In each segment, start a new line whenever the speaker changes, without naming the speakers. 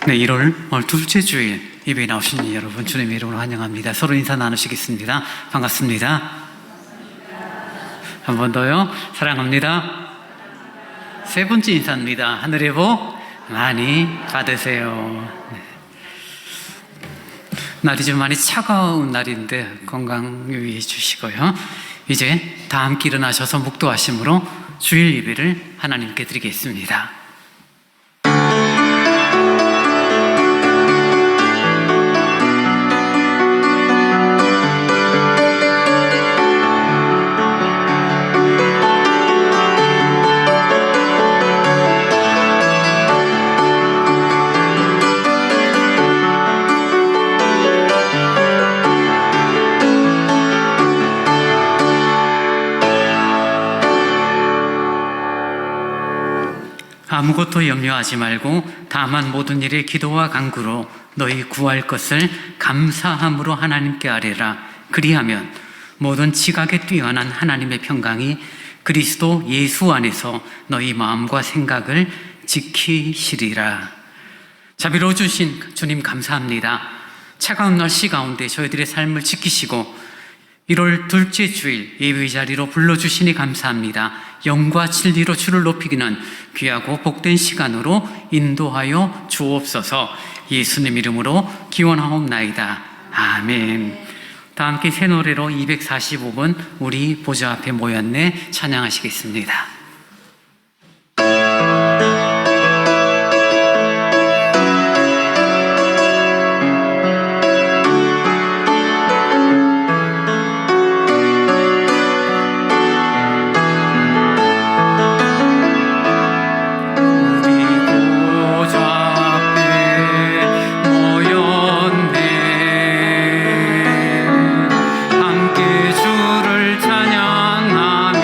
네, 1월 둘째 주일 예배에 나오신 여러분 주님의 이름으로 환영합니다. 서로 인사 나누시겠습니다. 반갑습니다. 한 번 더요. 사랑합니다. 세 번째 인사입니다. 하늘의 복 많이 받으세요. 네. 날이 좀 많이 차가운 날인데 건강 유의해 주시고요. 이제 다 함께 일어나셔서 묵도하심으로 주일 예배를 하나님께 드리겠습니다. 아무것도 염려하지 말고 다만 모든 일에 기도와 간구로 너희 구할 것을 감사함으로 하나님께 아뢰라. 그리하면 모든 지각에 뛰어난 하나님의 평강이 그리스도 예수 안에서 너희 마음과 생각을 지키시리라. 자비로워 주신 주님 감사합니다. 차가운 날씨 가운데 저희들의 삶을 지키시고 1월 둘째 주일 예배 자리로 불러주시니 감사합니다. 영과 진리로 주를 높이기는 귀하고 복된 시간으로 인도하여 주옵소서. 예수님 이름으로 기원하옵나이다. 아멘. 다 함께 새 노래로 245번 우리 보좌 앞에 모였네 찬양하시겠습니다.
함께 주를 찬양하며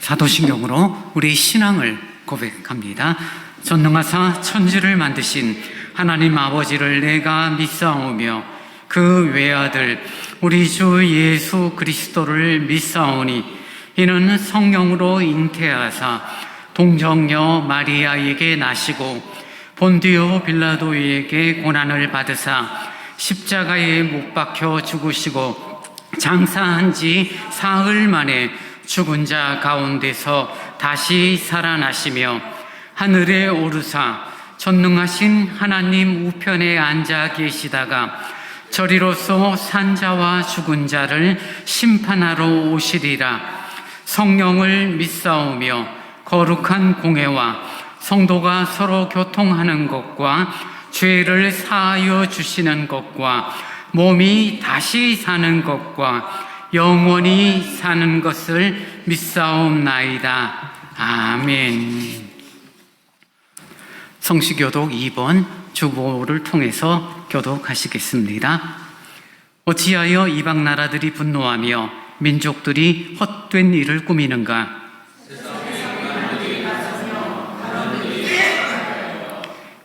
사도신경으로 우리 신앙을 고백합니다. 전능하사 천지를 만드신 하나님 아버지를 내가 믿사오며 그 외아들 우리 주 예수 그리스도를 믿사오니 이는 성령으로 잉태하사 동정녀 마리아에게 나시고 본디오 빌라도에게 고난을 받으사 십자가에 못 박혀 죽으시고 장사한 지 사흘 만에 죽은 자 가운데서 다시 살아나시며 하늘에 오르사 전능하신 하나님 우편에 앉아 계시다가 저리로서 산자와 죽은 자를 심판하러 오시리라. 성령을 믿사오며 거룩한 공회와 성도가 서로 교통하는 것과 죄를 사하여 주시는 것과 몸이 다시 사는 것과 영원히 사는 것을 믿사옵나이다. 아멘. 성시교독 2번 주보를 통해서 교독하시겠습니다. 어찌하여 이방 나라들이 분노하며 민족들이 헛된 일을 꾸미는가?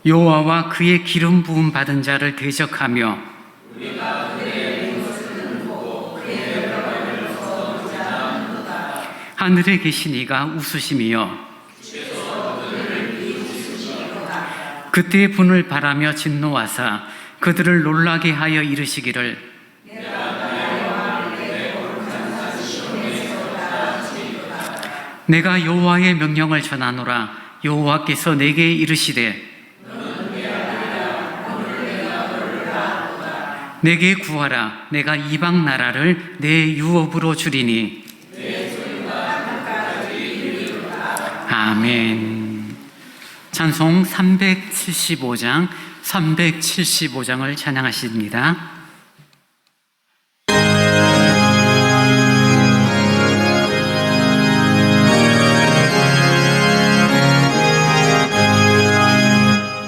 여호와와 그의 기름 부음 받은 자를 대적하며 하늘에 계신 이가 웃으시며 그때 분을 바라며 진노하사 그들을 놀라게 하여 이르시기를 내가 여호와의 명령을 전하노라. 여호와께서 내게 이르시되 내게 구하라. 내가 이방 나라를 내 유업으로 주리니. 아멘. 찬송 375장을 찬양하십니다.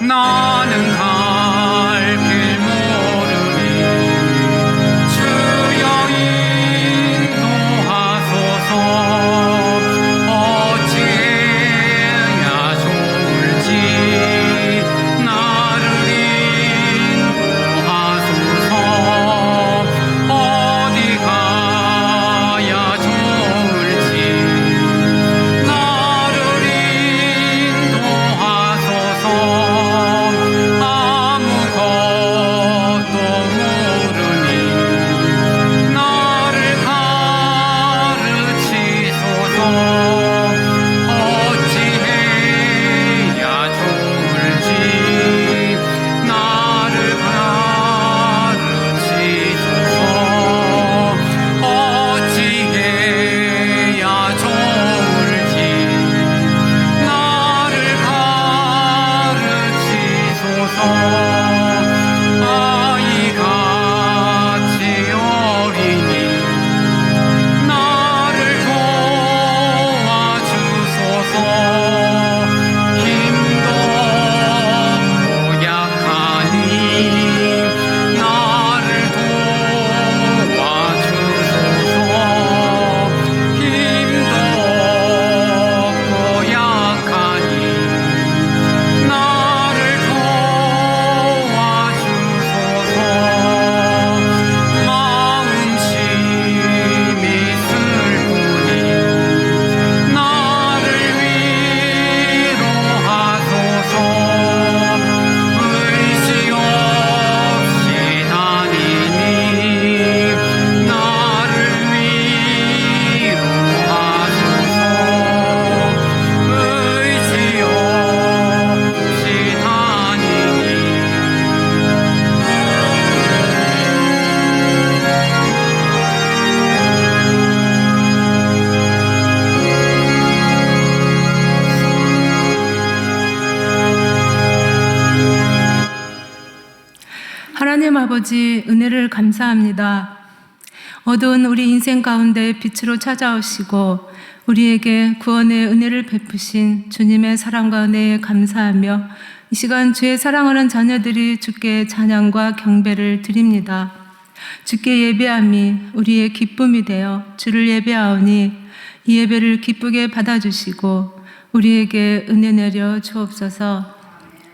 나는 갈 길 모르니 주여 인도하소서. 어찌해야 좋을지 나를 인도하소서. 어디 가야 좋을지 나를 인도하소서. 아무것도 모르니 나를 가르치소서. 어찌해야 좋을지 나를 가르치소서. 어찌해야 좋을지 나를 가르치소서. 아이같이 어리니 나를 도와주소서. 힘도 없고 약하니 나를 도와주소서. 힘도 없고 약하니 나를 도와주소서. 마음심이 슬프니 나를 위로하소서. 의지 없이 다니니 나를 위로하소서. 의지 없이 다니니
하나님 아버지, 은혜를 감사합니다. 어두운 우리 인생 가운데 빛으로 찾아오시고 우리에게 구원의 은혜를 베푸신 주님의 사랑과 은혜에 감사하며 이 시간 주의 사랑하는 자녀들이 주께 찬양과 경배를 드립니다. 주께 예배함이 우리의 기쁨이 되어 주를 예배하오니 이 예배를 기쁘게 받아주시고 우리에게 은혜 내려 주옵소서.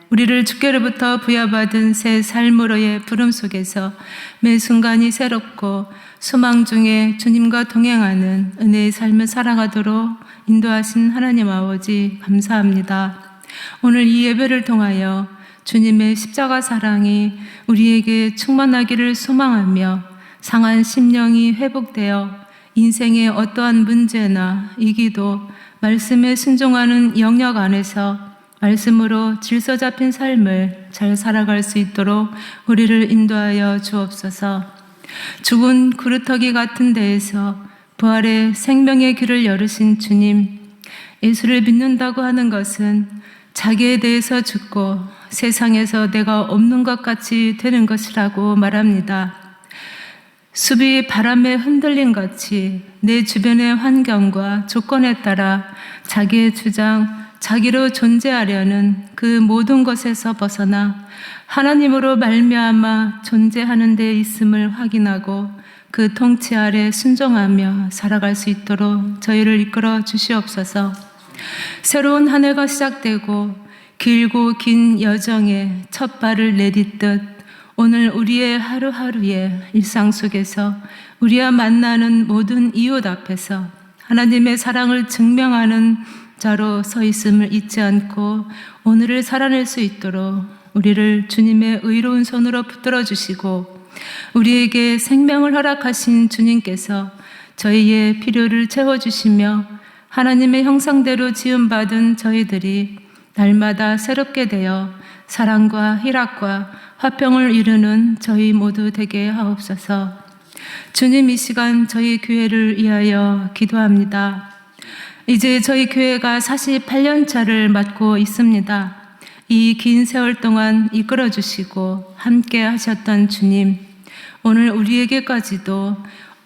우리를 주께로부터 부여받은 새 삶으로의 부름 속에서 매 순간이 새롭고 소망 중에 주님과 동행하는 은혜의 삶을 살아가도록 인도하신 하나님 아버지 감사합니다. 오늘 이 예배를 통하여 주님의 십자가 사랑이 우리에게 충만하기를 소망하며 상한 심령이 회복되어 인생의 어떠한 문제나 이기도 말씀에 순종하는 영역 안에서 말씀으로 질서 잡힌 삶을 잘 살아갈 수 있도록 우리를 인도하여 주옵소서. 죽은 그루터기 같은 데에서 부활의 생명의 길을 열으신 주님, 예수를 믿는다고 하는 것은 자기에 대해서 죽고 세상에서 내가 없는 것 같이 되는 것이라고 말합니다. 숲이 바람에 흔들린 같이 내 주변의 환경과 조건에 따라 자기의 주장, 자기로 존재하려는 그 모든 것에서 벗어나 하나님으로 말미암아 존재하는 데 있음을 확인하고 그 통치 아래 순종하며 살아갈 수 있도록 저희를 이끌어 주시옵소서. 새로운 한 해가 시작되고 길고 긴 여정에 첫 발을 내딛듯 오늘 우리의 하루하루의 일상 속에서 우리와 만나는 모든 이웃 앞에서 하나님의 사랑을 증명하는 자로 서 있음을 잊지 않고 오늘을 살아낼 수 있도록 우리를 주님의 의로운 손으로 붙들어 주시고 우리에게 생명을 허락하신 주님께서 저희의 필요를 채워주시며 하나님의 형상대로 지음받은 저희들이 날마다 새롭게 되어 사랑과 희락과 화평을 이루는 저희 모두 되게 하옵소서. 주님, 이 시간 저희 교회를 위하여 기도합니다. 이제 저희 교회가 48년 차를 맞고 있습니다. 이 긴 세월 동안 이끌어 주시고 함께 하셨던 주님, 오늘 우리에게까지도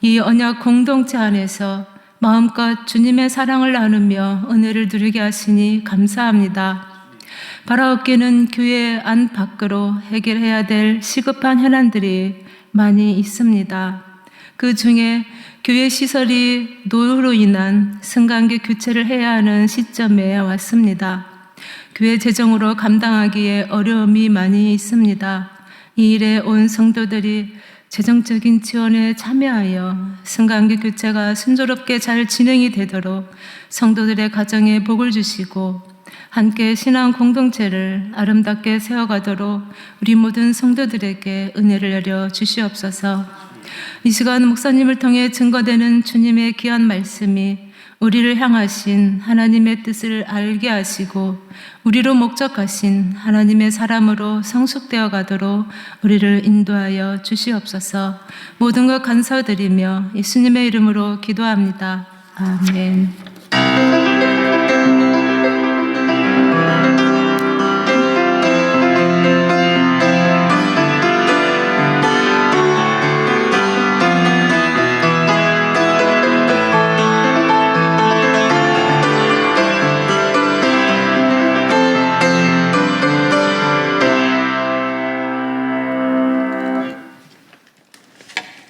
이 언약 공동체 안에서 마음껏 주님의 사랑을 나누며 은혜를 누리게 하시니 감사합니다. 바라옵기는 교회 안 밖으로 해결해야 될 시급한 현안들이 많이 있습니다. 그 중에 교회 시설이 노후로 인한 승강기 교체를 해야 하는 시점에 왔습니다. 교회 재정으로 감당하기에 어려움이 많이 있습니다. 이 일에 온 성도들이 재정적인 지원에 참여하여 승강기 교체가 순조롭게 잘 진행이 되도록 성도들의 가정에 복을 주시고 함께 신앙 공동체를 아름답게 세워가도록 우리 모든 성도들에게 은혜를 내려 주시옵소서. 이 시간 목사님을 통해 증거되는 주님의 귀한 말씀이 우리를 향하신 하나님의 뜻을 알게 하시고 우리로 목적하신 하나님의 사람으로 성숙되어 가도록 우리를 인도하여 주시옵소서. 모든 것 감사드리며 예수님의 이름으로 기도합니다. 아멘.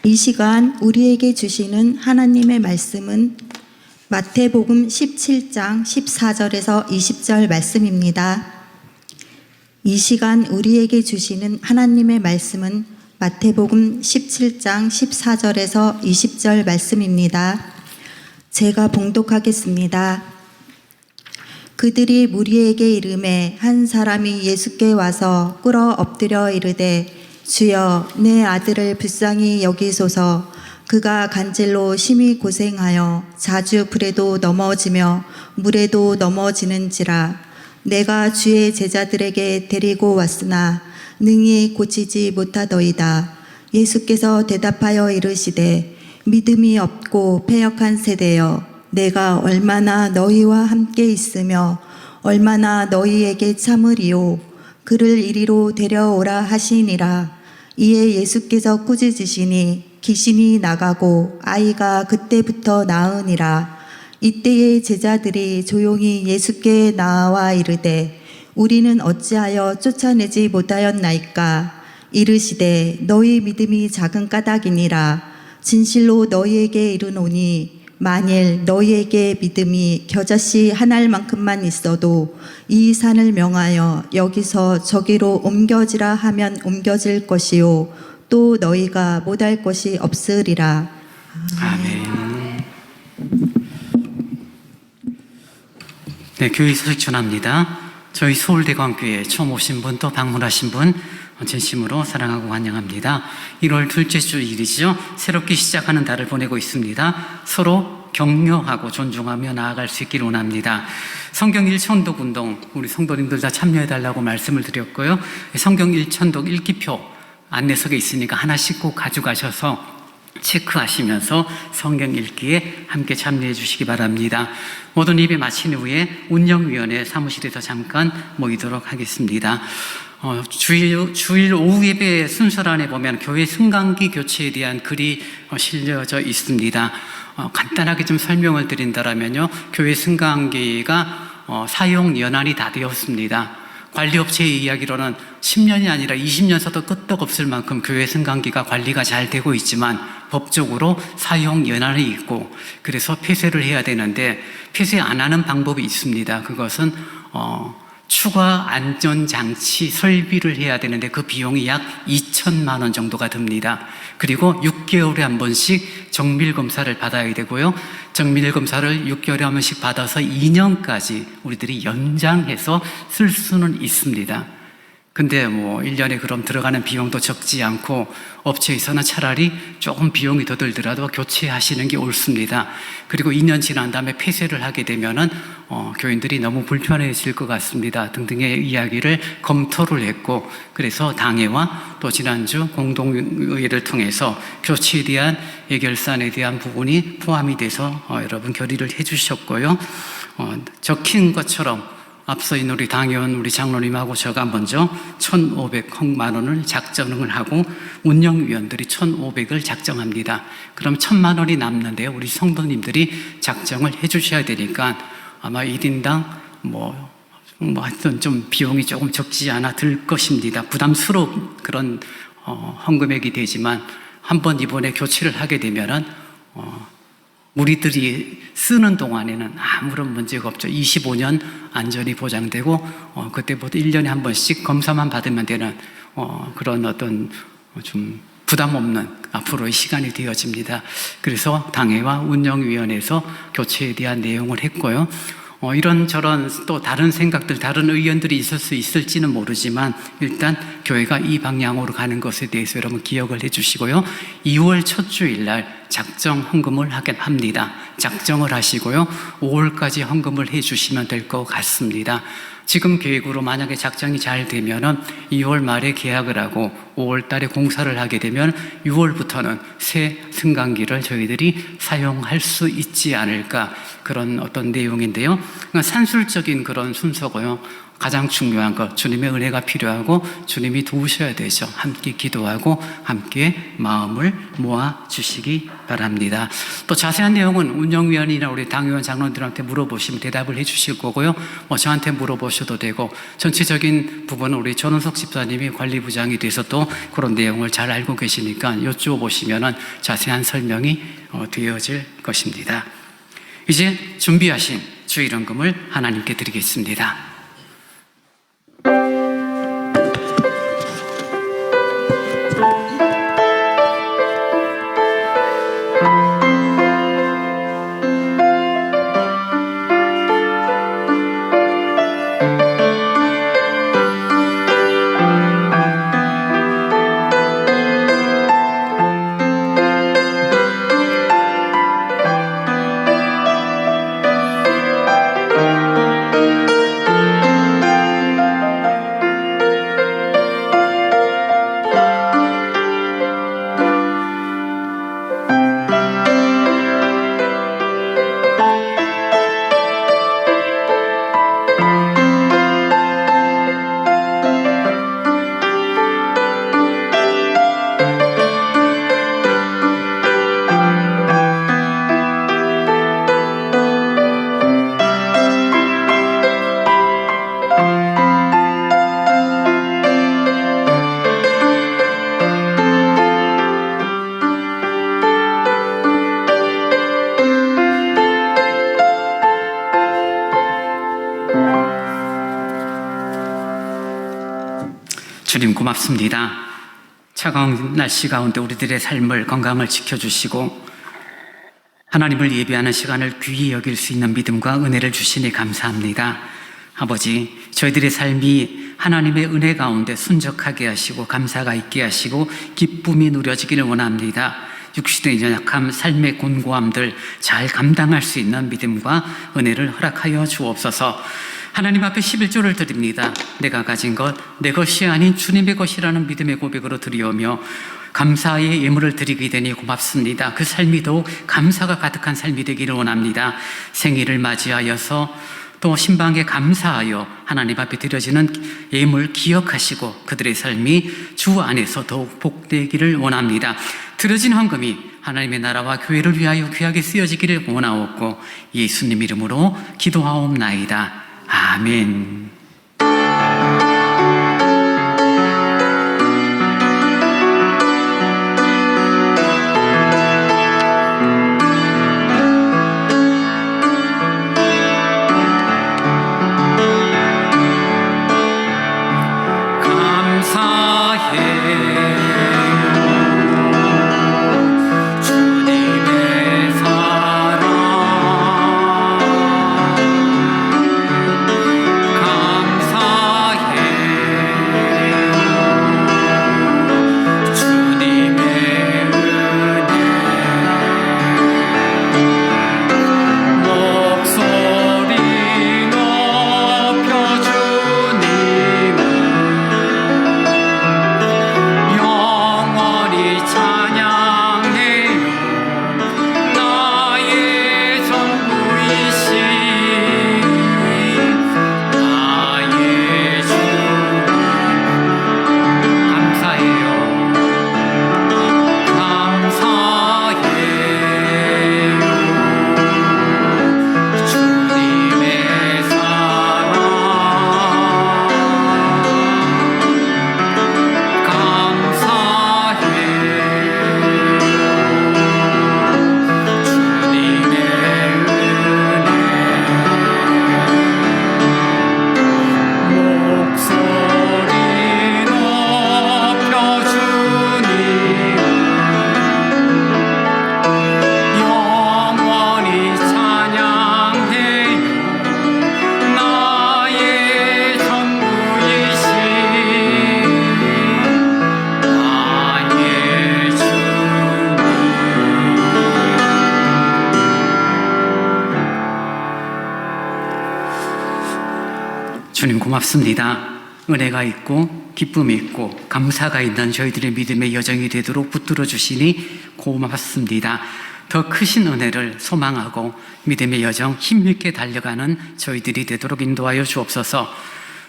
이 시간 우리에게 주시는 하나님의 말씀은 마태복음 17장 14절에서 20절 말씀입니다. 이 시간 우리에게 주시는 하나님의 말씀은 마태복음 17장 14절에서 20절 말씀입니다. 제가 봉독하겠습니다. 그들이 무리에게 이르매 한 사람이 예수께 와서 꿇어 엎드려 이르되 주여, 내 아들을 불쌍히 여기소서. 그가 간질로 심히 고생하여 자주 불에도 넘어지며 물에도 넘어지는지라. 내가 주의 제자들에게 데리고 왔으나 능히 고치지 못하더이다. 예수께서 대답하여 이르시되 믿음이 없고 패역한 세대여, 내가 얼마나 너희와 함께 있으며 얼마나 너희에게 참으리요. 그를 이리로 데려오라 하시니라. 이에 예수께서 꾸짖으시니 귀신이 나가고 아이가 그때부터 나으니라. 이때의 제자들이 조용히 예수께 나와 이르되 우리는 어찌하여 쫓아내지 못하였나이까. 이르시되 너희 믿음이 작은 까닭이니라. 진실로 너희에게 이르노니 만일 너희에게 믿음이 겨자씨 한 알만큼만 있어도 이 산을 명하여 여기서 저기로 옮겨지라 하면 옮겨질 것이요 또 너희가 못할 것이 없으리라.
아멘. 네, 교회 소식 전합니다. 저희 서울대광교회 처음 오신 분 또 방문하신 분 진심으로 사랑하고 환영합니다. 1월 둘째 주 일이죠. 새롭게 시작하는 달을 보내고 있습니다. 서로 격려하고 존중하며 나아갈 수 있기를 원합니다. 성경 일천독 운동 우리 성도님들 다 참여해달라고 말씀을 드렸고요. 성경 일천독 읽기표 안내석에 있으니까 하나씩 꼭 가져가셔서 체크하시면서 성경 읽기에 함께 참여해 주시기 바랍니다. 모든 예배 마친 후에 운영위원회 사무실에서 잠깐 모이도록 하겠습니다. 주일 오후 예배 순서란에 보면 교회 승강기 교체에 대한 글이 실려져 있습니다. 간단하게 좀 설명을 드린다면요, 교회 승강기가 사용 연한이 다 되었습니다. 관리업체의 이야기로는 10년이 아니라 20년 써도 끄떡없을 만큼 교회 승강기가 관리가 잘 되고 있지만 법적으로 사용 연한이 있고 그래서 폐쇄를 해야 되는데 폐쇄 안 하는 방법이 있습니다. 그것은 추가 안전장치 설비를 해야 되는데 그 비용이 약 2천만 원 정도가 듭니다. 그리고 6개월에 한 번씩 정밀검사를 받아야 되고요. 정밀검사를 6개월에 한 번씩 받아서 2년까지 우리들이 연장해서 쓸 수는 있습니다. 근데 1년에 그럼 들어가는 비용도 적지 않고 업체에서는 차라리 조금 비용이 더 들더라도 교체하시는 게 옳습니다. 그리고 2년 지난 다음에 폐쇄를 하게 되면은 교인들이 너무 불편해질 것 같습니다. 등등의 이야기를 검토를 했고 그래서 당회와 또 지난주 공동의회를 통해서 교체에 대한 예결산에 대한 부분이 포함이 돼서 여러분 결의를 해 주셨고요. 적힌 것처럼 앞서 있는 우리 당의원, 우리 장로님하고 제가 먼저 1,500만 원을 작정을 하고 운영위원들이 1,500을 작정합니다. 그럼 1,000만 원이 남는데요. 우리 성도님들이 작정을 해 주셔야 되니까 아마 1인당 하여튼 좀 비용이 조금 적지 않아 들 것입니다. 부담스러운 그런 헌금액이 되지만 한번 이번에 교체를 하게 되면은 우리들이 쓰는 동안에는 아무런 문제가 없죠. 25년 안전이 보장되고 그때부터 1년에 한 번씩 검사만 받으면 되는 그런 어떤 좀 부담 없는 앞으로의 시간이 되어집니다. 그래서 당회와 운영위원회에서 교체에 대한 내용을 했고요. 이런저런 또 다른 생각들, 다른 의견들이 있을 수 있을지는 모르지만 일단 교회가 이 방향으로 가는 것에 대해서 여러분 기억을 해 주시고요. 2월 첫 주일 날 작정 헌금을 하긴 합니다. 작정을 하시고요. 5월까지 헌금을 해 주시면 될 것 같습니다. 지금 계획으로 만약에 작정이 잘 되면은 2월 말에 계약을 하고 5월 달에 공사를 하게 되면 6월부터는 새 승강기를 저희들이 사용할 수 있지 않을까 그런 어떤 내용인데요. 그러니까 산술적인 그런 순서고요. 가장 중요한 것, 주님의 은혜가 필요하고 주님이 도우셔야 되죠. 함께 기도하고 함께 마음을 모아 주시기 바랍니다. 또 자세한 내용은 운영위원이나 우리 당의원 장로들한테 물어보시면 대답을 해 주실 거고요. 저한테 물어보셔도 되고 전체적인 부분은 우리 전원석 집사님이 관리부장이 돼서 또 그런 내용을 잘 알고 계시니까 여쭈어보시면 자세한 설명이 되어질 것입니다. 이제 준비하신 주일헌금을 하나님께 드리겠습니다. 주님 고맙습니다. 차가운 날씨 가운데 우리들의 삶을 건강을 지켜주시고 하나님을 예배하는 시간을 귀히 여길 수 있는 믿음과 은혜를 주시니 감사합니다. 아버지, 저희들의 삶이 하나님의 은혜 가운데 순적하게 하시고 감사가 있게 하시고 기쁨이 누려지기를 원합니다. 육신의 연약함, 삶의 곤고함들 잘 감당할 수 있는 믿음과 은혜를 허락하여 주옵소서. 하나님 앞에 11조를 드립니다. 내가 가진 것, 내 것이 아닌 주님의 것이라는 믿음의 고백으로 드리오며 감사의 예물을 드리게 되니 고맙습니다. 그 삶이 더욱 감사가 가득한 삶이 되기를 원합니다. 생일을 맞이하여서 또 신방에 감사하여 하나님 앞에 드려지는 예물 기억하시고 그들의 삶이 주 안에서 더욱 복되기를 원합니다. 드려진 헌금이 하나님의 나라와 교회를 위하여 귀하게 쓰여지기를 원하옵고 예수님 이름으로 기도하옵나이다. 아멘. 주님 고맙습니다. 은혜가 있고 기쁨이 있고 감사가 있는 저희들의 믿음의 여정이 되도록 붙들어 주시니 고맙습니다. 더 크신 은혜를 소망하고 믿음의 여정 힘있게 달려가는 저희들이 되도록 인도하여 주옵소서.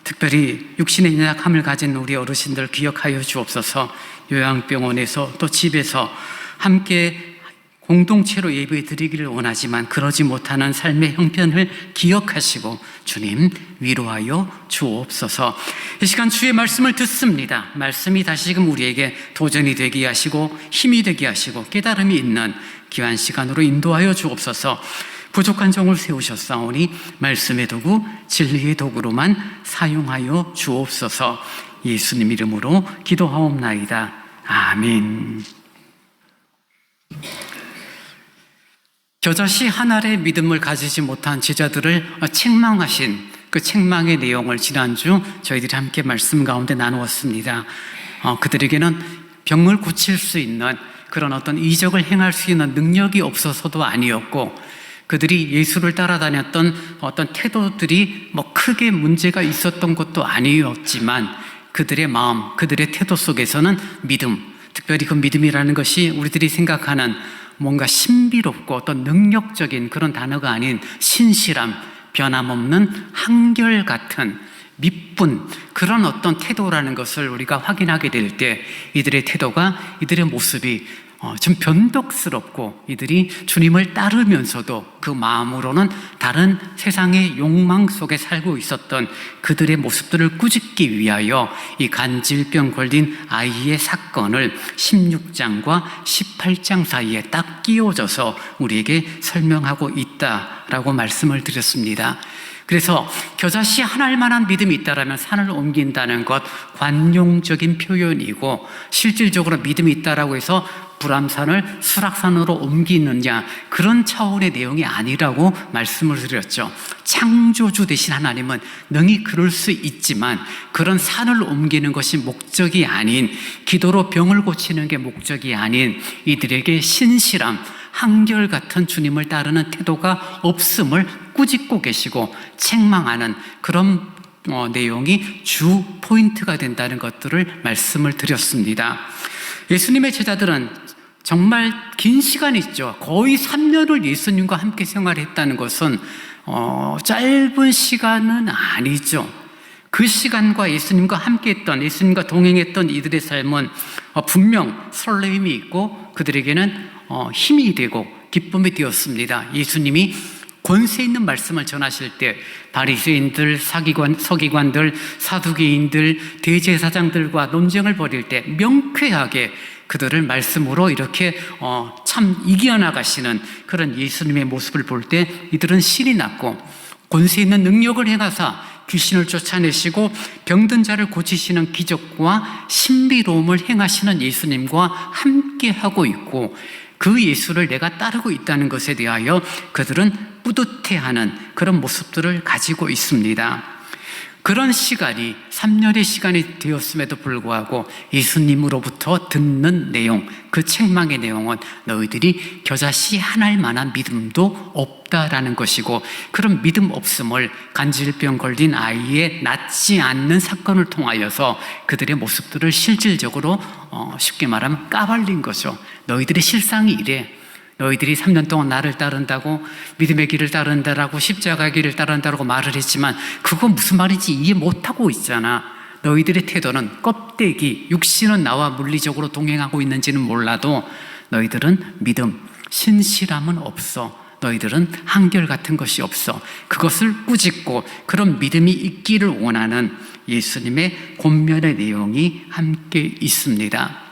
특별히 육신의 연약함을 가진 우리 어르신들 기억하여 주옵소서. 요양병원에서 또 집에서 함께 공동체로 예배 드리기를 원하지만 그러지 못하는 삶의 형편을 기억하시고 주님 위로하여 주옵소서. 이 시간 주의 말씀을 듣습니다. 말씀이 다시금 우리에게 도전이 되게 하시고 힘이 되게 하시고 깨달음이 있는 귀한 시간으로 인도하여 주옵소서. 부족한 종을 세우셨사오니 말씀의 도구 진리의 도구로만 사용하여 주옵소서. 예수님 이름으로 기도하옵나이다. 아멘. 겨자씨 한 알의 믿음을 가지지 못한 제자들을 책망하신 그 책망의 내용을 지난주 저희들이 함께 말씀 가운데 나누었습니다. 그들에게는 병을 고칠 수 있는 그런 어떤 이적을 행할 수 있는 능력이 없어서도 아니었고 그들이 예수를 따라다녔던 어떤 태도들이 크게 문제가 있었던 것도 아니었지만 그들의 마음, 그들의 태도 속에서는 믿음, 특별히 그 믿음이라는 것이 우리들이 생각하는 뭔가 신비롭고 어떤 능력적인 그런 단어가 아닌 신실함, 변함없는 한결같은 미쁜 그런 어떤 태도라는 것을 우리가 확인하게 될 때 이들의 태도가, 이들의 모습이 좀 변덕스럽고 이들이 주님을 따르면서도 그 마음으로는 다른 세상의 욕망 속에 살고 있었던 그들의 모습들을 꾸짖기 위하여 이 간질병 걸린 아이의 사건을 16장과 18장 사이에 딱 끼워져서 우리에게 설명하고 있다라고 말씀을 드렸습니다. 그래서 겨자씨 하나일 만한 믿음이 있다라면 산을 옮긴다는 것 관용적인 표현이고, 실질적으로 믿음이 있다라고 해서 불암산을 수락산으로 옮기느냐, 그런 차원의 내용이 아니라고 말씀을 드렸죠. 창조주 되신 하나님은 능히 그럴 수 있지만 그런 산을 옮기는 것이 목적이 아닌, 기도로 병을 고치는 게 목적이 아닌 이들에게 신실함, 한결같은 주님을 따르는 태도가 없음을 꾸짖고 계시고 책망하는 그런 내용이 주 포인트가 된다는 것들을 말씀을 드렸습니다. 예수님의 제자들은 정말 긴 시간이 있죠. 거의 3년을 예수님과 함께 생활했다는 것은 짧은 시간은 아니죠. 그 시간과 예수님과 함께했던, 예수님과 동행했던 이들의 삶은 분명 설렘이 있고 그들에게는 힘이 되고 기쁨이 되었습니다. 예수님이 권세 있는 말씀을 전하실 때 바리새인들, 서기관들, 사두개인들, 대제사장들과 논쟁을 벌일 때 명쾌하게 그들을 말씀으로 이렇게 참 이겨나가시는 그런 예수님의 모습을 볼 때 이들은 신이 났고, 권세 있는 능력을 행하사 귀신을 쫓아내시고 병든 자를 고치시는 기적과 신비로움을 행하시는 예수님과 함께하고 있고, 그 예수를 내가 따르고 있다는 것에 대하여 그들은 뿌듯해하는 그런 모습들을 가지고 있습니다. 그런 시간이 3년의 시간이 되었음에도 불구하고 예수님으로부터 듣는 내용, 그 책망의 내용은 너희들이 겨자씨 하나일 만한 믿음도 없다라는 것이고, 그런 믿음 없음을 간질병 걸린 아이의 낫지 않는 사건을 통하여서 그들의 모습들을 실질적으로 쉽게 말하면 까발린 거죠. 너희들의 실상이 이래. 너희들이 3년 동안 나를 따른다고, 믿음의 길을 따른다라고, 십자가의 길을 따른다라고 말을 했지만 그거 무슨 말인지 이해 못하고 있잖아. 너희들의 태도는 껍데기, 육신은 나와 물리적으로 동행하고 있는지는 몰라도 너희들은 믿음, 신실함은 없어. 너희들은 한결같은 것이 없어. 그것을 꾸짖고 그런 믿음이 있기를 원하는 예수님의 권면의 내용이 함께 있습니다.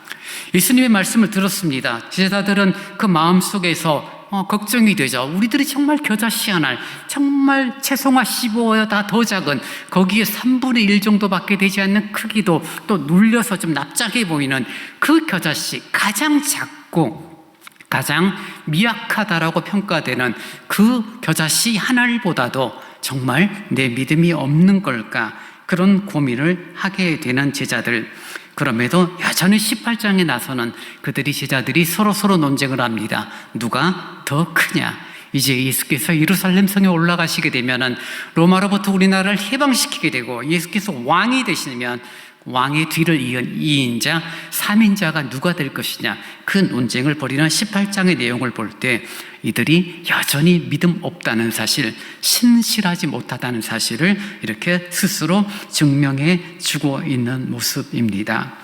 예수님의 말씀을 들었습니다. 제자들은 그 마음속에서 걱정이 되죠. 우리들이 정말 겨자씨 하나, 정말 채송화 15보다 더 작은, 거기에 3분의 1 정도밖에 되지 않는 크기도 또 눌려서 좀 납작해 보이는 그 겨자씨, 가장 작고 가장 미약하다라고 평가되는 그 겨자씨 하나보다도 정말 내 믿음이 없는 걸까, 그런 고민을 하게 되는 제자들. 그럼에도 여전히 18장에 나서는 그들이 제자들이 서로 논쟁을 합니다. 누가 더 크냐? 이제 예수께서 예루살렘 성에 올라가시게 되면은 로마로부터 우리나라를 해방시키게 되고 예수께서 왕이 되시면 왕의 뒤를 이은 2인자, 3인자가 누가 될 것이냐, 그 논쟁을 벌이는 18장의 내용을 볼 때 이들이 여전히 믿음 없다는 사실, 신실하지 못하다는 사실을 이렇게 스스로 증명해 주고 있는 모습입니다.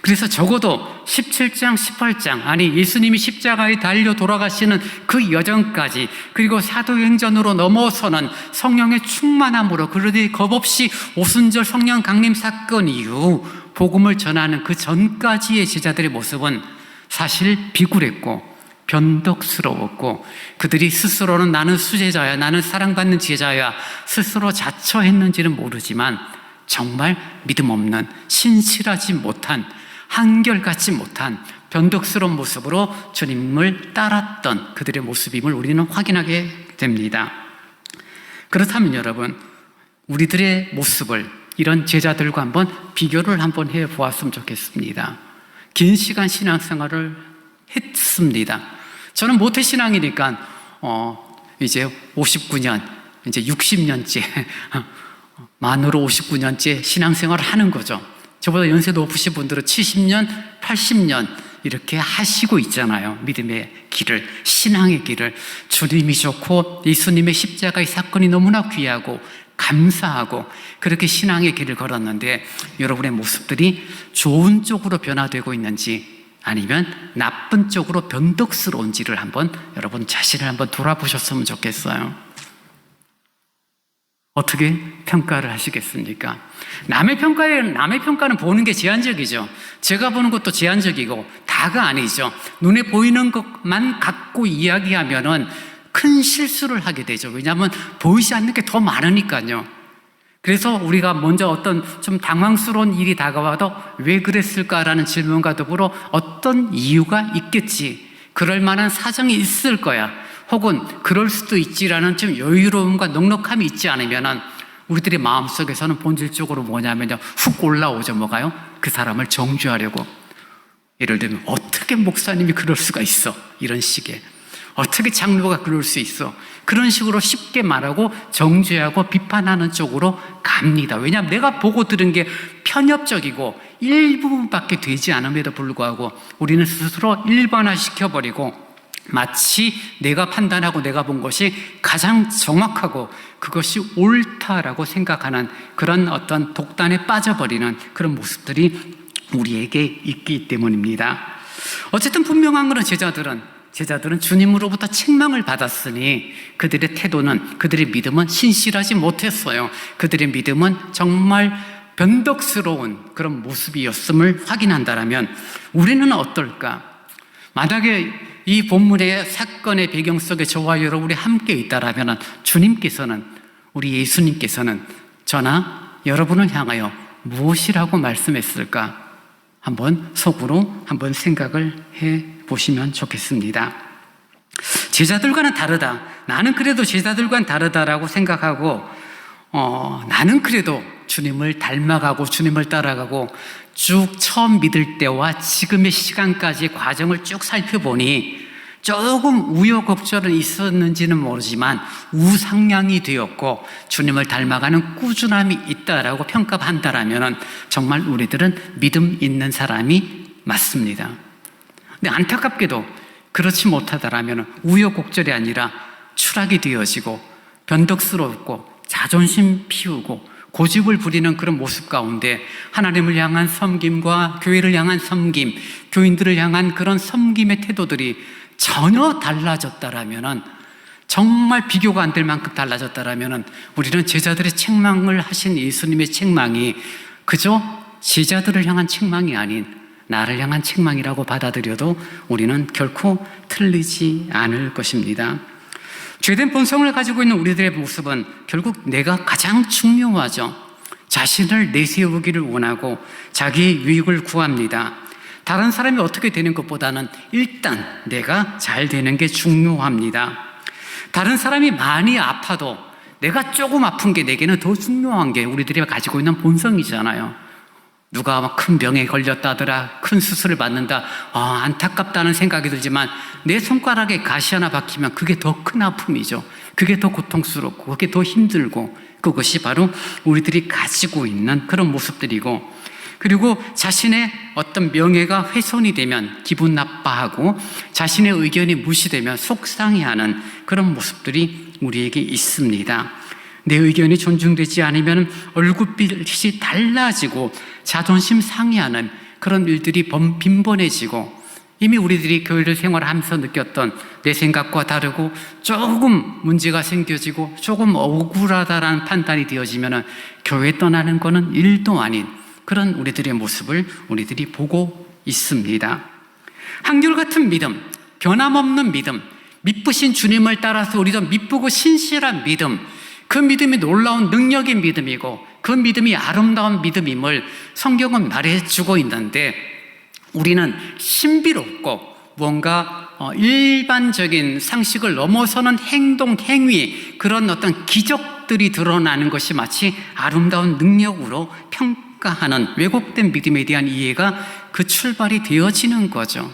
그래서 적어도 17장, 18장, 아니 예수님이 십자가에 달려 돌아가시는 그 여정까지, 그리고 사도행전으로 넘어서는 성령의 충만함으로 그러니 겁없이 오순절 성령 강림 사건 이후 복음을 전하는 그 전까지의 제자들의 모습은 사실 비굴했고 변덕스러웠고, 그들이 스스로는 나는 수제자야, 나는 사랑받는 제자야 스스로 자처했는지는 모르지만 정말 믿음 없는, 신실하지 못한, 한결같지 못한 변덕스러운 모습으로 주님을 따랐던 그들의 모습임을 우리는 확인하게 됩니다. 그렇다면 여러분, 우리들의 모습을 이런 제자들과 한번 비교를 한번 해보았으면 좋겠습니다. 긴 시간 신앙생활을 했습니다. 저는 모태신앙이니까 이제 59년, 이제 60년째 만으로 59년째 신앙생활을 하는 거죠. 저보다 연세 높으신 분들은 70년, 80년 이렇게 하시고 있잖아요. 믿음의 길을, 신앙의 길을. 주님이 좋고 예수님의 십자가의 사건이 너무나 귀하고 감사하고 그렇게 신앙의 길을 걸었는데, 여러분의 모습들이 좋은 쪽으로 변화되고 있는지 아니면 나쁜 쪽으로 변덕스러운지를 한번 여러분 자신을 한번 돌아보셨으면 좋겠어요. 어떻게 평가를 하시겠습니까? 남의 평가는 보는 게 제한적이죠. 제가 보는 것도 제한적이고 다가 아니죠. 눈에 보이는 것만 갖고 이야기하면은 큰 실수를 하게 되죠. 왜냐하면 보이지 않는 게 더 많으니까요. 그래서 우리가 먼저 어떤 좀 당황스러운 일이 다가와도 왜 그랬을까라는 질문과 더불어 어떤 이유가 있겠지, 그럴 만한 사정이 있을 거야, 혹은 그럴 수도 있지라는 좀 여유로움과 넉넉함이 있지 않으면 우리들의 마음속에서는 본질적으로 뭐냐면요, 훅 올라오죠. 뭐가요? 그 사람을 정죄하려고. 예를 들면 어떻게 목사님이 그럴 수가 있어, 이런 식의, 어떻게 장로가 그럴 수 있어, 그런 식으로 쉽게 말하고 정죄하고 비판하는 쪽으로 갑니다. 왜냐하면 내가 보고 들은 게 편협적이고 일부분밖에 되지 않음에도 불구하고 우리는 스스로 일반화시켜버리고 마치 내가 판단하고 내가 본 것이 가장 정확하고 그것이 옳다라고 생각하는 그런 어떤 독단에 빠져버리는 그런 모습들이 우리에게 있기 때문입니다. 어쨌든 분명한 것은 제자들은 주님으로부터 책망을 받았으니 그들의 태도는, 그들의 믿음은 신실하지 못했어요. 그들의 믿음은 정말 변덕스러운 그런 모습이었음을 확인한다면 우리는 어떨까? 만약에 이 본문의 사건의 배경 속에 저와 여러분이 함께 있다라면 주님께서는, 우리 예수님께서는 저나 여러분을 향하여 무엇이라고 말씀했을까? 한번 속으로 한번 생각을 해 보시면 좋겠습니다. 제자들과는 다르다. 나는 그래도 제자들과는 다르다라고 생각하고 나는 그래도 주님을 닮아가고 주님을 따라가고 쭉 처음 믿을 때와 지금의 시간까지의 과정을 쭉 살펴보니 조금 우여곡절은 있었는지는 모르지만 우상향이 되었고 주님을 닮아가는 꾸준함이 있다라고 평가한다라면 정말 우리들은 믿음 있는 사람이 맞습니다. 근데 안타깝게도 그렇지 못하다라면 우여곡절이 아니라 추락이 되어지고 변덕스럽고 자존심 피우고 고집을 부리는 그런 모습 가운데 하나님을 향한 섬김과 교회를 향한 섬김, 교인들을 향한 그런 섬김의 태도들이 전혀 달라졌다라면, 정말 비교가 안 될 만큼 달라졌다라면 우리는 제자들의 책망을 하신 예수님의 책망이 그저 제자들을 향한 책망이 아닌 나를 향한 책망이라고 받아들여도 우리는 결코 틀리지 않을 것입니다. 죄된 본성을 가지고 있는 우리들의 모습은 결국 내가 가장 중요하죠. 자신을 내세우기를 원하고 자기의 유익을 구합니다. 다른 사람이 어떻게 되는 것보다는 일단 내가 잘 되는 게 중요합니다. 다른 사람이 많이 아파도 내가 조금 아픈 게 내게는 더 중요한 게 우리들이 가지고 있는 본성이잖아요. 누가 막 큰 병에 걸렸다더라, 큰 수술을 받는다, 안타깝다는 생각이 들지만 내 손가락에 가시 하나 박히면 그게 더 큰 아픔이죠. 그게 더 고통스럽고 그게 더 힘들고, 그것이 바로 우리들이 가지고 있는 그런 모습들이고, 그리고 자신의 어떤 명예가 훼손이 되면 기분 나빠하고 자신의 의견이 무시되면 속상해하는 그런 모습들이 우리에게 있습니다. 내 의견이 존중되지 않으면 얼굴빛이 달라지고 자존심 상해하는 그런 일들이 빈번해지고, 이미 우리들이 교회를 생활하면서 느꼈던 내 생각과 다르고 조금 문제가 생겨지고 조금 억울하다라는 판단이 되어지면 교회 떠나는 것은 일도 아닌 그런 우리들의 모습을 우리들이 보고 있습니다. 한결같은 믿음, 변함없는 믿음, 믿으신 주님을 따라서 우리도 믿고 신실한 믿음, 그 믿음이 놀라운 능력의 믿음이고 그 믿음이 아름다운 믿음임을 성경은 말해주고 있는데, 우리는 신비롭고 뭔가 일반적인 상식을 넘어서는 행동, 행위, 그런 어떤 기적들이 드러나는 것이 마치 아름다운 능력으로 평가하는 왜곡된 믿음에 대한 이해가 그 출발이 되어지는 거죠.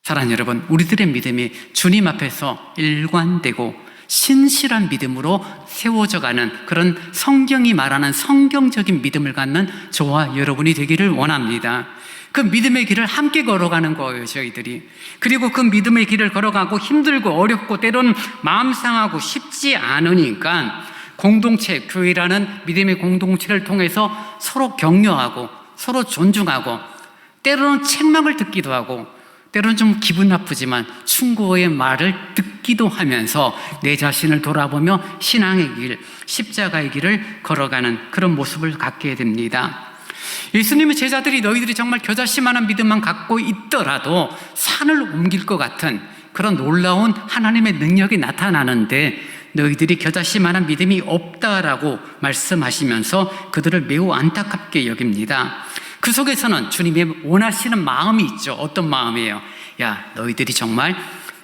사랑하는 여러분, 우리들의 믿음이 주님 앞에서 일관되고 신실한 믿음으로 세워져가는 그런 성경이 말하는 성경적인 믿음을 갖는 저와 여러분이 되기를 원합니다. 그 믿음의 길을 함께 걸어가는 거예요, 저희들이. 그리고 그 믿음의 길을 걸어가고 힘들고 어렵고 때로는 마음 상하고 쉽지 않으니까 공동체, 교회라는 믿음의 공동체를 통해서 서로 격려하고 서로 존중하고 때로는 책망을 듣기도 하고 때로는 좀 기분 나쁘지만 충고의 말을 듣기도 하면서 내 자신을 돌아보며 신앙의 길, 십자가의 길을 걸어가는 그런 모습을 갖게 됩니다. 예수님의 제자들이 너희들이 정말 겨자씨만한 믿음만 갖고 있더라도 산을 옮길 것 같은 그런 놀라운 하나님의 능력이 나타나는데 너희들이 겨자씨만한 믿음이 없다라고 말씀하시면서 그들을 매우 안타깝게 여깁니다. 그 속에서는 주님이 원하시는 마음이 있죠. 어떤 마음이에요? 야, 너희들이 정말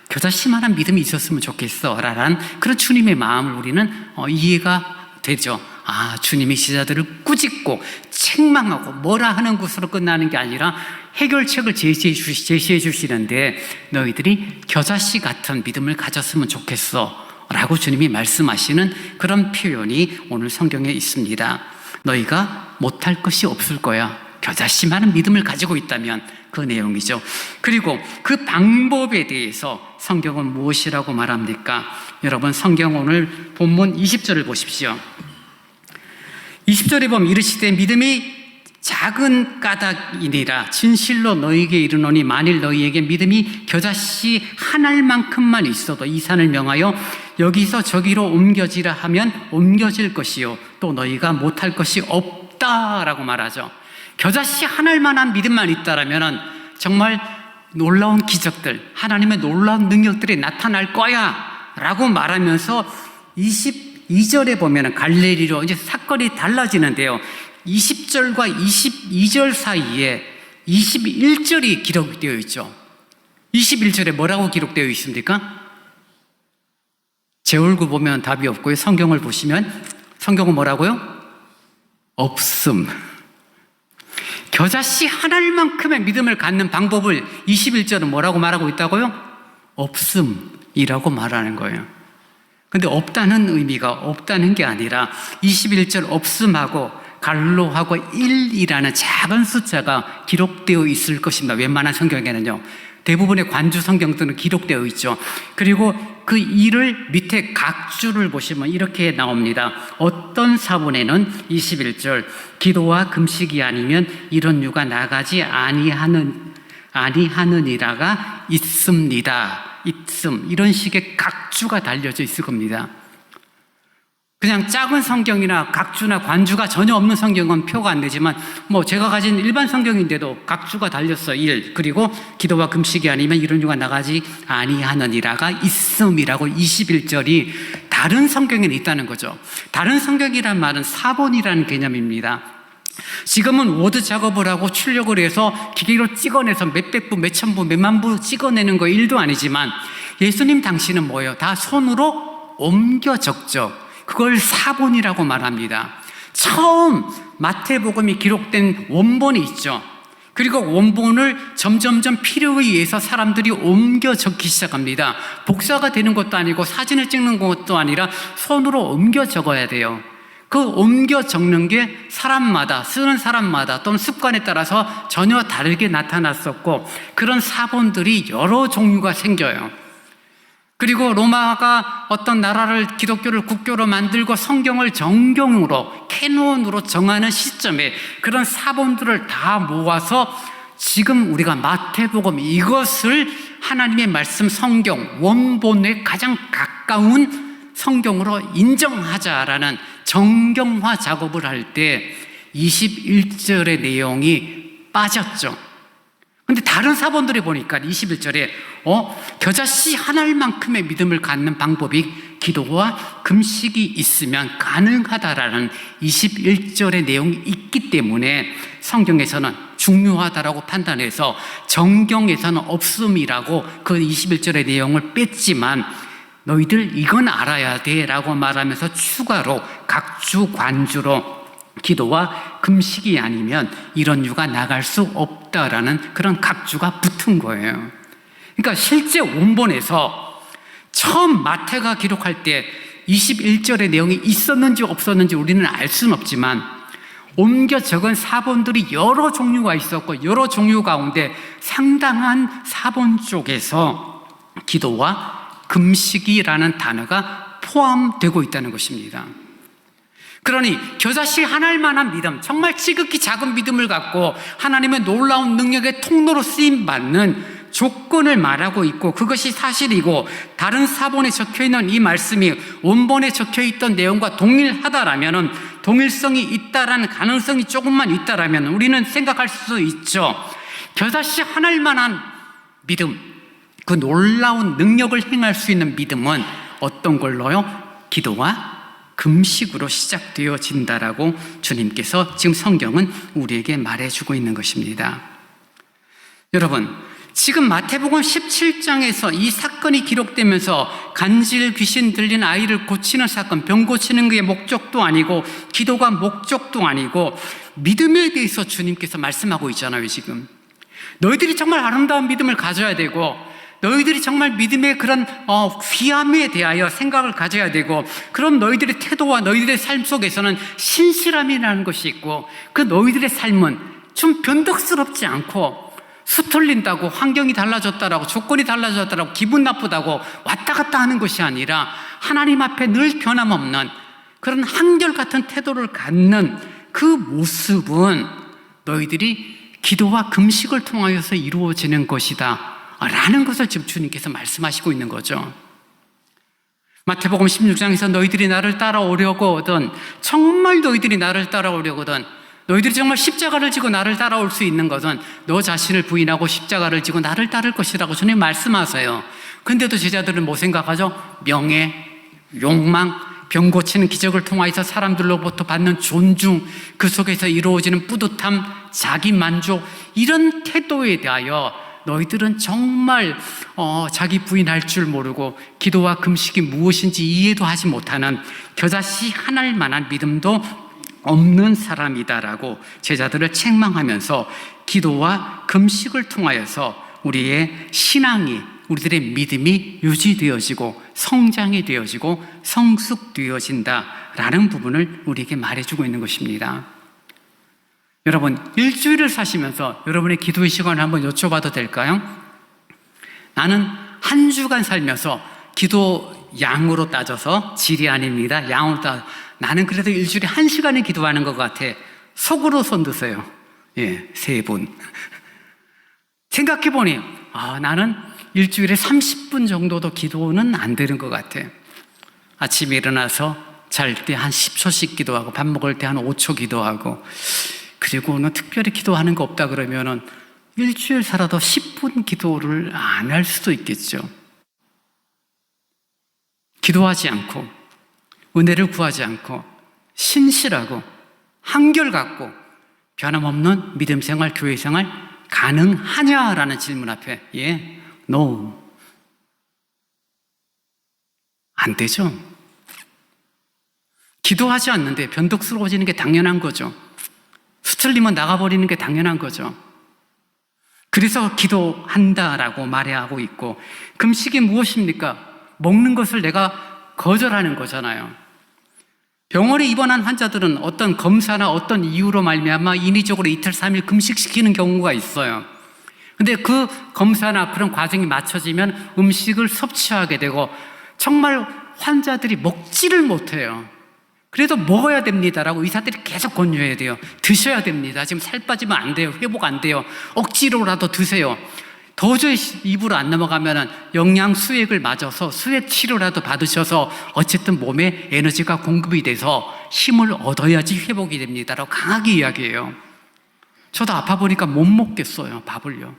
겨자씨만한 믿음이 있었으면 좋겠어 라는 그런 주님의 마음을 우리는 이해가 되죠. 아, 주님이 제자들을 꾸짖고 책망하고 뭐라 하는 것으로 끝나는 게 아니라 해결책을 제시해 주시는데 너희들이 겨자씨 같은 믿음을 가졌으면 좋겠어 라고 주님이 말씀하시는 그런 표현이 오늘 성경에 있습니다. 너희가 못할 것이 없을 거야. 겨자씨만한 믿음을 가지고 있다면 그 내용이죠. 그리고 그 방법에 대해서 성경은 무엇이라고 말합니까? 여러분 성경 오늘 본문 20절을 보십시오. 20절에 보면 이르시되 믿음이 작은 까닭이니라 진실로 너희에게 이르노니 만일 너희에게 믿음이 겨자씨 한 알만큼만 있어도 이 산을 명하여 여기서 저기로 옮겨지라 하면 옮겨질 것이요 또 너희가 못할 것이 없다라고 말하죠. 겨자씨 한 알만한 믿음만 있다라면 정말 놀라운 기적들, 하나님의 놀라운 능력들이 나타날 거야 라고 말하면서 22절에 보면 갈릴리로 이제 사건이 달라지는데요. 20절과 22절 사이에 21절이 기록되어 있죠. 21절에 뭐라고 기록되어 있습니까? 제 얼굴 보면 답이 없고요. 성경을 보시면 성경은 뭐라고요? 없음. 겨자씨 한 알만큼의 믿음을 갖는 방법을 21절은 뭐라고 말하고 있다고요? 없음이라고 말하는 거예요. 근데 없다는 의미가 없다는 게 아니라 21절 없음하고 갈로하고 1이라는 작은 숫자가 기록되어 있을 것입니다. 웬만한 성경에는요. 대부분의 관주 성경들은 기록되어 있죠. 그리고 그 1을 밑에 각주를 보시면 이렇게 나옵니다. 어떤 사본에는 21절 기도와 금식이 아니면 이런 유가 나가지 아니하느니라가 있습니다. 있음 이런 식의 각주가 달려져 있을 겁니다. 그냥 작은 성경이나 각주나 관주가 전혀 없는 성경은 표가 안 되지만 제가 가진 일반 성경인데도 각주가 달렸어. 1 그리고 기도와 금식이 아니면 이런 유가 나가지 아니하느니라가 있음이라고 21절이 다른 성경에는 있다는 거죠. 다른 성경이란 말은 사본이라는 개념입니다. 지금은 워드 작업을 하고 출력을 해서 기계로 찍어내서 몇백 부, 몇천 부, 몇만 부 찍어내는 거 일도 아니지만 예수님 당시는 뭐예요? 다 손으로 옮겨 적죠. 그걸 사본이라고 말합니다. 처음 마태복음이 기록된 원본이 있죠. 그리고 원본을 점점점 필요에 의해서 사람들이 옮겨 적기 시작합니다. 복사가 되는 것도 아니고 사진을 찍는 것도 아니라 손으로 옮겨 적어야 돼요. 그 옮겨 적는 게 사람마다, 쓰는 사람마다 또는 습관에 따라서 전혀 다르게 나타났었고 그런 사본들이 여러 종류가 생겨요. 그리고 로마가 어떤 나라를 기독교를 국교로 만들고 성경을 정경으로 캐논으로 정하는 시점에 그런 사본들을 다 모아서 지금 우리가 마태복음 이것을 하나님의 말씀 성경 원본에 가장 가까운 성경으로 인정하자라는 정경화 작업을 할 때 21절의 내용이 빠졌죠. 근데 다른 사본들이 보니까 21절에 겨자씨 한 알만큼의 믿음을 갖는 방법이 기도와 금식이 있으면 가능하다라는 21절의 내용이 있기 때문에 성경에서는 중요하다라고 판단해서 정경에서는 없음이라고 그 21절의 내용을 뺐지만 너희들 이건 알아야 돼 라고 말하면서 추가로 각주 관주로 기도와 금식이 아니면 이런 유가 나갈 수 없다라는 그런 각주가 붙은 거예요. 그러니까 실제 원본에서 처음 마태가 기록할 때 21절의 내용이 있었는지 없었는지 우리는 알 수는 없지만 옮겨 적은 사본들이 여러 종류가 있었고 여러 종류 가운데 상당한 사본 쪽에서 기도와 금식이라는 단어가 포함되고 있다는 것입니다. 그러니 겨자씨 한 알만한 믿음, 정말 지극히 작은 믿음을 갖고 하나님의 놀라운 능력의 통로로 쓰임받는 조건을 말하고 있고 그것이 사실이고 다른 사본에 적혀있는 이 말씀이 원본에 적혀있던 내용과 동일하다라면 동일성이 있다라는 가능성이 조금만 있다라면 우리는 생각할 수 있죠. 겨자씨 한 알만한 믿음, 그 놀라운 능력을 행할 수 있는 믿음은 어떤 걸로요? 기도와 금식으로 시작되어진다라고 주님께서 지금 성경은 우리에게 말해주고 있는 것입니다. 여러분, 지금 마태복음 17장에서 이 사건이 기록되면서 간질 귀신 들린 아이를 고치는 사건, 병 고치는 게 목적도 아니고 기도가 목적도 아니고 믿음에 대해서 주님께서 말씀하고 있잖아요. 지금 너희들이 정말 아름다운 믿음을 가져야 되고, 너희들이 정말 믿음의 그런 귀함에 대하여 생각을 가져야 되고, 그럼 너희들의 태도와 너희들의 삶 속에서는 신실함이라는 것이 있고, 그 너희들의 삶은 좀 변덕스럽지 않고, 수틀린다고 환경이 달라졌다라고 조건이 달라졌다라고 기분 나쁘다고 왔다 갔다 하는 것이 아니라 하나님 앞에 늘 변함없는 그런 한결같은 태도를 갖는 그 모습은 너희들이 기도와 금식을 통하여서 이루어지는 것이다 라는 것을 지금 주님께서 말씀하시고 있는 거죠. 마태복음 16장에서 너희들이 나를 따라오려거든, 정말 너희들이 나를 따라오려거든, 너희들이 정말 십자가를 지고 나를 따라올 수 있는 것은 너 자신을 부인하고 십자가를 지고 나를 따를 것이라고 주님 말씀하세요. 근데도 제자들은 뭐 생각하죠? 명예, 욕망, 병 고치는 기적을 통하여서 사람들로부터 받는 존중, 그 속에서 이루어지는 뿌듯함, 자기 만족, 이런 태도에 대하여 너희들은 정말 자기 부인할 줄 모르고 기도와 금식이 무엇인지 이해도 하지 못하는 겨자씨 하나일 만한 믿음도 없는 사람이다라고 제자들을 책망하면서 기도와 금식을 통하여서 우리의 신앙이, 우리들의 믿음이 유지되어지고 성장이 되어지고 성숙되어진다라는 부분을 우리에게 말해주고 있는 것입니다. 여러분, 일주일을 사시면서 여러분의 기도의 시간을 한번 여쭤봐도 될까요? 나는 한 주간 살면서 기도 양으로 따져서 질이 아닙니다. 양으로 따져 나는 그래도 일주일에 1시간을 기도하는 것 같아. 속으로 손 드세요. 예, 3분. 생각해보니 나는 일주일에 30분 정도도 기도는 안 되는 것 같아. 아침에 일어나서 잘 때 한 10초씩 기도하고 밥 먹을 때 한 5초 기도하고, 그리고는 특별히 기도하는 거 없다 그러면은 일주일 살아도 10분 기도를 안 할 수도 있겠죠. 기도하지 않고 은혜를 구하지 않고 신실하고 한결같고 변함없는 믿음 생활, 교회 생활 가능하냐라는 질문 앞에 no. 안 되죠. 기도하지 않는데 변덕스러워지는 게 당연한 거죠. 수틀리면 나가버리는 게 당연한 거죠. 그래서 기도한다라고 말하고 있고, 금식이 무엇입니까? 먹는 것을 내가 거절하는 거잖아요. 병원에 입원한 환자들은 어떤 검사나 어떤 이유로 말미암아 인위적으로 이틀, 3일 금식시키는 경우가 있어요. 근데 그 검사나 그런 과정이 맞춰지면 음식을 섭취하게 되고 정말 환자들이 먹지를 못해요. 그래도 먹어야 됩니다라고 의사들이 계속 권유해야 돼요. 드셔야 됩니다. 지금 살 빠지면 안 돼요. 회복 안 돼요. 억지로라도 드세요. 도저히 입으로 안 넘어가면 영양 수액을 맞아서 수액 치료라도 받으셔서 어쨌든 몸에 에너지가 공급이 돼서 힘을 얻어야지 회복이 됩니다라고 강하게 이야기해요. 저도 아파 보니까 못 먹겠어요. 밥을요.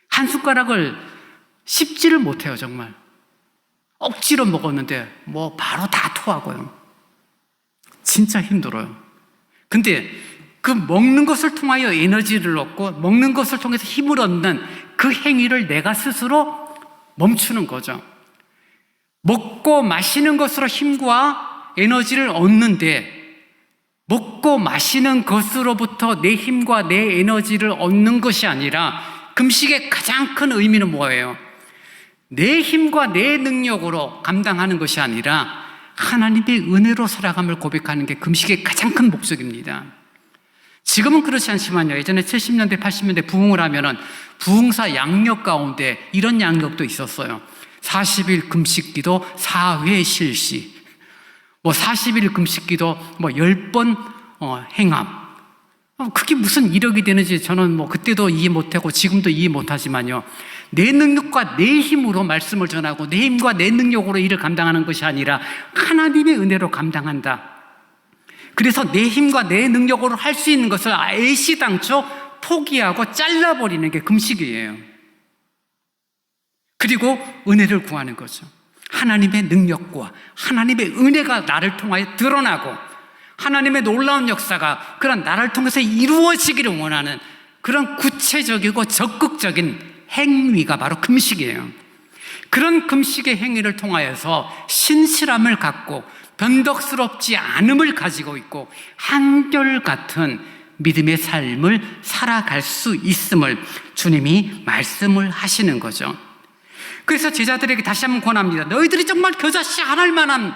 한 숟가락을 씹지를 못해요. 정말 억지로 먹었는데 뭐 바로 다 토하고요. 진짜 힘들어요. 근데 그 먹는 것을 통하여 에너지를 얻고 먹는 것을 통해서 힘을 얻는 그 행위를 내가 스스로 멈추는 거죠. 먹고 마시는 것으로 힘과 에너지를 얻는데, 먹고 마시는 것으로부터 내 힘과 내 에너지를 얻는 것이 아니라 금식의 가장 큰 의미는 뭐예요? 내 힘과 내 능력으로 감당하는 것이 아니라 하나님의 은혜로 살아감을 고백하는 게 금식의 가장 큰 목적입니다. 지금은 그렇지 않지만요, 예전에 70년대, 80년대 부흥을 하면은 부흥사 양력 가운데 이런 양력도 있었어요. 40일 금식기도 4회 실시, 40일 금식기도 10번 행함. 그게 무슨 이력이 되는지 저는 그때도 이해 못하고 지금도 이해 못하지만요, 내 능력과 내 힘으로 말씀을 전하고 내 힘과 내 능력으로 일을 감당하는 것이 아니라 하나님의 은혜로 감당한다. 그래서 내 힘과 내 능력으로 할 수 있는 것을 애시당초 포기하고 잘라버리는 게 금식이에요. 그리고 은혜를 구하는 거죠. 하나님의 능력과 하나님의 은혜가 나를 통하여 드러나고 하나님의 놀라운 역사가 그런 나를 통해서 이루어지기를 원하는 그런 구체적이고 적극적인 행위가 바로 금식이에요. 그런 금식의 행위를 통하여서 신실함을 갖고 변덕스럽지 않음을 가지고 있고 한결같은 믿음의 삶을 살아갈 수 있음을 주님이 말씀을 하시는 거죠. 그래서 제자들에게 다시 한번 권합니다. 너희들이 정말 겨자씨 안 할 만한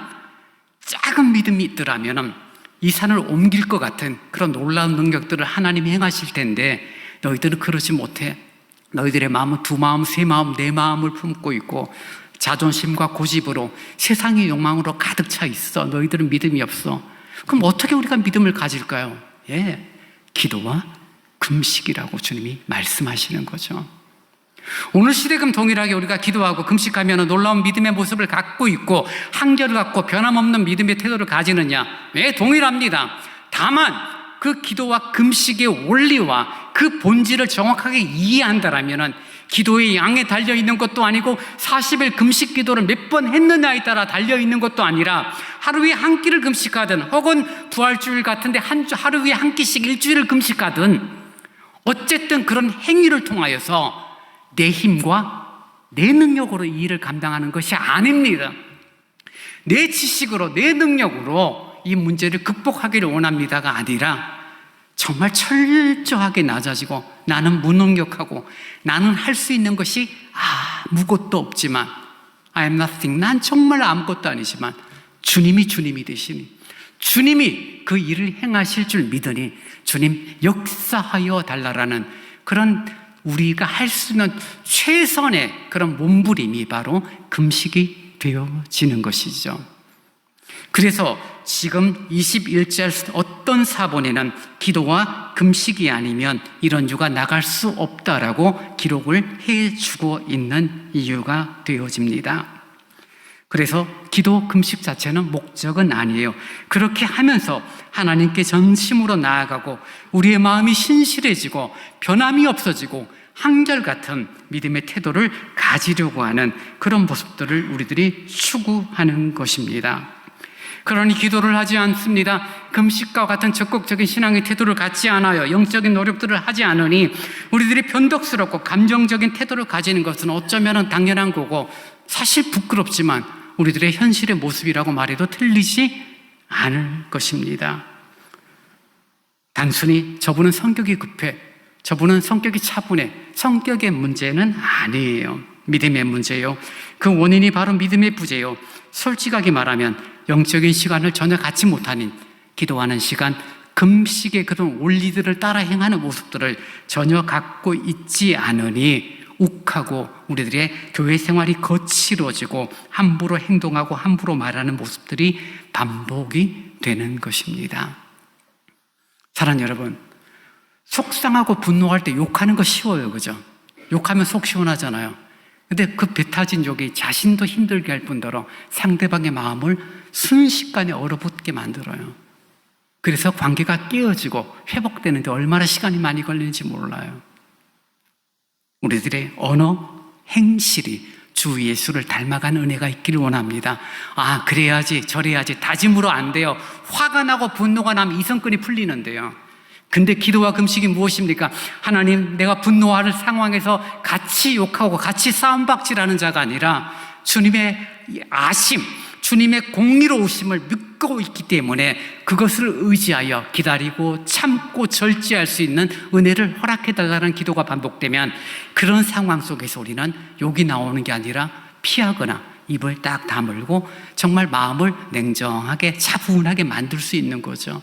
작은 믿음이 있더라면 이 산을 옮길 것 같은 그런 놀라운 능력들을 하나님이 행하실 텐데 너희들은 그러지 못해. 너희들의 마음은 두 마음, 세 마음, 네 마음을 품고 있고 자존심과 고집으로 세상의 욕망으로 가득 차 있어. 너희들은 믿음이 없어. 그럼 어떻게 우리가 믿음을 가질까요? 기도와 금식이라고 주님이 말씀하시는 거죠. 오늘 시대금 동일하게 우리가 기도하고 금식하면 놀라운 믿음의 모습을 갖고 있고 한결 갖고 변함없는 믿음의 태도를 가지느냐? 동일합니다. 다만 그 기도와 금식의 원리와 그 본질을 정확하게 이해한다면 기도의 양에 달려있는 것도 아니고 40일 금식 기도를 몇 번 했느냐에 따라 달려있는 것도 아니라 하루에 한 끼를 금식하든 혹은 부활주일 같은데 하루에 한 끼씩 일주일을 금식하든 어쨌든 그런 행위를 통하여서 내 힘과 내 능력으로 이 일을 감당하는 것이 아닙니다. 내 지식으로 내 능력으로 이 문제를 극복하기를 원합니다가 아니라 정말 철저하게 낮아지고 나는 무능력하고 나는 할 수 있는 것이 아무것도 없지만 I am nothing, 난 정말 아무것도 아니지만 주님이 되시니 주님이 그 일을 행하실 줄 믿으니 주님 역사하여 달라라는 그런 우리가 할 수 있는 최선의 그런 몸부림이 바로 금식이 되어지는 것이죠. 그래서 지금 21절 어떤 사본에는 기도와 금식이 아니면 이런 유가 나갈 수 없다라고 기록을 해주고 있는 이유가 되어집니다. 그래서 기도, 금식 자체는 목적은 아니에요. 그렇게 하면서 하나님께 전심으로 나아가고 우리의 마음이 신실해지고 변함이 없어지고 한결같은 믿음의 태도를 가지려고 하는 그런 모습들을 우리들이 추구하는 것입니다. 그러니 기도를 하지 않습니다. 금식과 같은 적극적인 신앙의 태도를 갖지 않아요. 영적인 노력들을 하지 않으니 우리들이 변덕스럽고 감정적인 태도를 가지는 것은 어쩌면 당연한 거고 사실 부끄럽지만 우리들의 현실의 모습이라고 말해도 틀리지 않을 것입니다. 단순히 저분은 성격이 급해, 저분은 성격이 차분해, 성격의 문제는 아니에요. 믿음의 문제요. 그 원인이 바로 믿음의 부재요. 솔직하게 말하면 영적인 시간을 전혀 갖지 못하는 기도하는 시간, 금식의 그런 원리들을 따라 행하는 모습들을 전혀 갖고 있지 않으니 욱하고 우리들의 교회 생활이 거칠어지고 함부로 행동하고 함부로 말하는 모습들이 반복이 되는 것입니다. 사랑하는 여러분, 속상하고 분노할 때 욕하는 거 쉬워요, 그죠? 욕하면 속 시원하잖아요. 근데 그 뱉어진 욕이 자신도 힘들게 할 뿐더러 상대방의 마음을 순식간에 얼어붙게 만들어요. 그래서 관계가 깨어지고 회복되는데 얼마나 시간이 많이 걸리는지 몰라요. 우리들의 언어, 행실이 주 예수를 닮아가는 은혜가 있기를 원합니다. 그래야지 저래야지 다짐으로 안 돼요. 화가 나고 분노가 나면 이성끈이 풀리는데요. 근데 기도와 금식이 무엇입니까? 하나님, 내가 분노할 상황에서 같이 욕하고 같이 싸움박질하는 자가 아니라 주님의 아심, 주님의 공의로우심을 믿고 있기 때문에 그것을 의지하여 기다리고 참고 절제할 수 있는 은혜를 허락해달라는 기도가 반복되면 그런 상황 속에서 우리는 욕이 나오는 게 아니라 피하거나 입을 딱 다물고 정말 마음을 냉정하게 차분하게 만들 수 있는 거죠.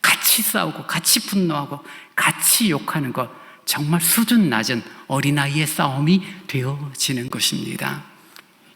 같이 싸우고 같이 분노하고 같이 욕하는 것, 정말 수준 낮은 어린아이의 싸움이 되어지는 것입니다.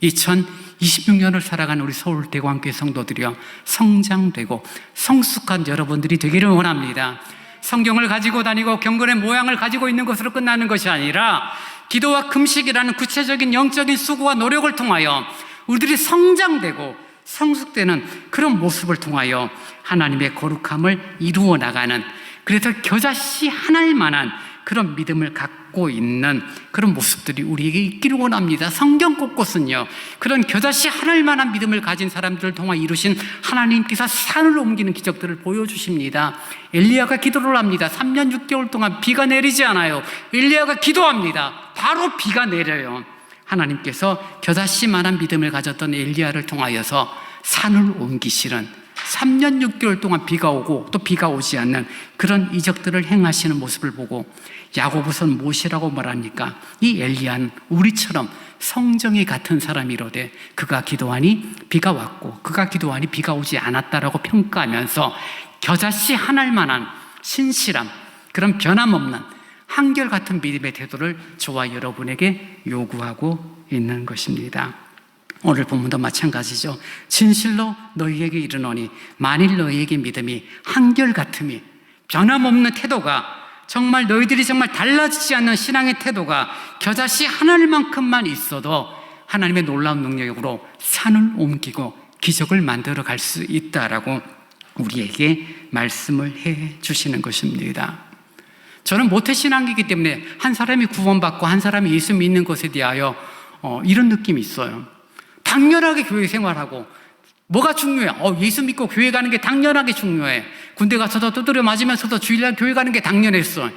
2026년을 살아가는 우리 서울대광교회 성도들이여 성장되고 성숙한 여러분들이 되기를 원합니다. 성경을 가지고 다니고 경건의 모양을 가지고 있는 것으로 끝나는 것이 아니라 기도와 금식이라는 구체적인 영적인 수고와 노력을 통하여 우리들이 성장되고 성숙되는 그런 모습을 통하여 하나님의 거룩함을 이루어 나가는, 그래서 겨자씨 하나일 만한 그런 믿음을 갖고 있는 그런 모습들이 우리에게 있기를 원합니다. 성경 곳곳은요, 그런 겨자씨 하늘만한 믿음을 가진 사람들을 통해 이루신 하나님께서 산을 옮기는 기적들을 보여주십니다. 엘리야가 기도를 합니다. 3년 6개월 동안 비가 내리지 않아요. 엘리야가 기도합니다. 바로 비가 내려요. 하나님께서 겨자씨만한 믿음을 가졌던 엘리야를 통하여서 산을 옮기시는, 3년 6개월 동안 비가 오고 또 비가 오지 않는 그런 이적들을 행하시는 모습을 보고 야고보서는 무엇이라고 말합니까? 이 엘리야는 우리처럼 성정이 같은 사람이로되 그가 기도하니 비가 왔고 그가 기도하니 비가 오지 않았다라고 평가하면서 겨자씨 하늘만한 신실함, 그런 변함없는 한결같은 믿음의 태도를 저와 여러분에게 요구하고 있는 것입니다. 오늘 본문도 마찬가지죠. 진실로 너희에게 이르노니 만일 너희에게 믿음이 한결같음이, 변함없는 태도가, 정말 너희들이 정말 달라지지 않는 신앙의 태도가 겨자씨 하늘만큼만 있어도 하나님의 놀라운 능력으로 산을 옮기고 기적을 만들어 갈 수 있다라고 우리에게 말씀을 해 주시는 것입니다. 저는 모태신앙이기 때문에 한 사람이 구원받고 한 사람이 예수 믿는 것에 대하여 이런 느낌이 있어요. 당연하게 교회 생활하고, 뭐가 중요해? 예수 믿고 교회 가는 게 당연하게 중요해. 군대 가서도 두드려 맞으면서도 주일날 교회 가는 게 당연했어.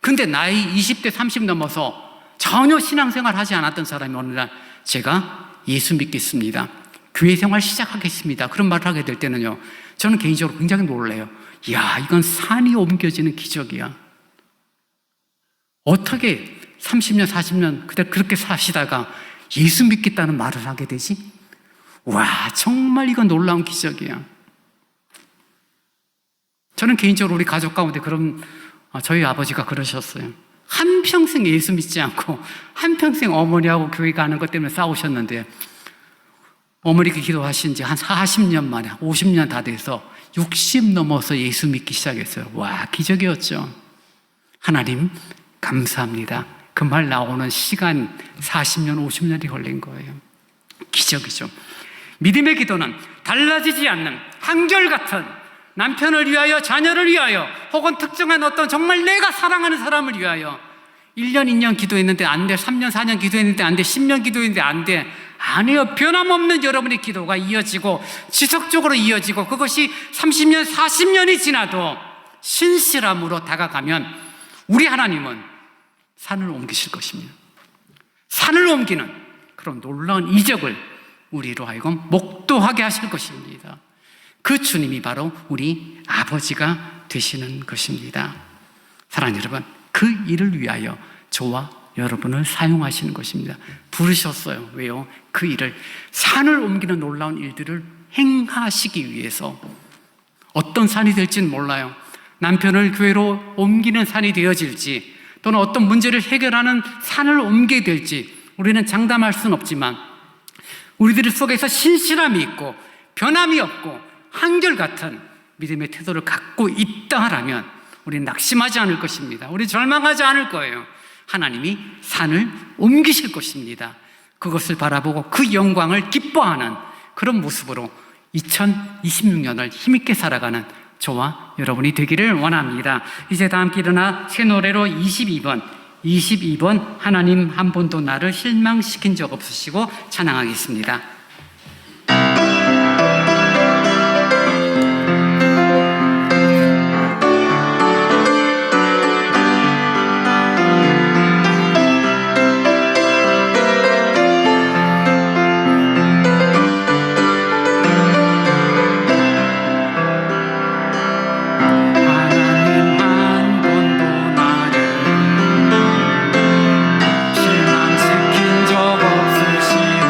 근데 나이 20대 30 넘어서 전혀 신앙생활 하지 않았던 사람이 어느 날 제가 예수 믿겠습니다, 교회 생활 시작하겠습니다, 그런 말을 하게 될 때는요, 저는 개인적으로 굉장히 놀라요. 이야, 이건 산이 옮겨지는 기적이야. 어떻게 30년, 40년 그렇게 사시다가 예수 믿겠다는 말을 하게 되지? 와, 정말 이건 놀라운 기적이야. 저는 개인적으로 우리 가족 가운데 저희 아버지가 그러셨어요. 한평생 예수 믿지 않고 한평생 어머니하고 교회 가는 것 때문에 싸우셨는데 어머니가 기도하신 지 한 40년 만에 50년 다 돼서 60 넘어서 예수 믿기 시작했어요. 와, 기적이었죠. 하나님 감사합니다. 그 말 나오는 시간 40년, 50년이 걸린 거예요. 기적이죠. 믿음의 기도는 달라지지 않는 한결같은 남편을 위하여, 자녀를 위하여, 혹은 특정한 어떤 정말 내가 사랑하는 사람을 위하여 1년, 2년 기도했는데 안 돼, 3년, 4년 기도했는데 안 돼, 10년 기도했는데 안 돼. 아니요, 변함없는 여러분의 기도가 이어지고 지속적으로 이어지고 그것이 30년, 40년이 지나도 신실함으로 다가가면 우리 하나님은 산을 옮기실 것입니다. 산을 옮기는 그런 놀라운 이적을 우리로 하여금 목도하게 하실 것입니다. 그 주님이 바로 우리 아버지가 되시는 것입니다. 사랑하는 여러분, 그 일을 위하여 저와 여러분을 사용하시는 것입니다. 부르셨어요. 왜요? 그 일을, 산을 옮기는 놀라운 일들을 행하시기 위해서. 어떤 산이 될지는 몰라요. 남편을 교회로 옮기는 산이 되어질지, 또는 어떤 문제를 해결하는 산을 옮게 될지 우리는 장담할 수는 없지만 우리들 속에서 신실함이 있고 변함이 없고 한결같은 믿음의 태도를 갖고 있다라면 우리는 낙심하지 않을 것입니다. 우리 절망하지 않을 거예요. 하나님이 산을 옮기실 것입니다. 그것을 바라보고 그 영광을 기뻐하는 그런 모습으로 2026년을 힘있게 살아가는 저와 여러분이 되기를 원합니다. 이제 다 함께 일어나 새 노래로 22번 하나님 한 번도 나를 실망시킨 적 없으시고 찬양하겠습니다.
실망시킨 적 없으시고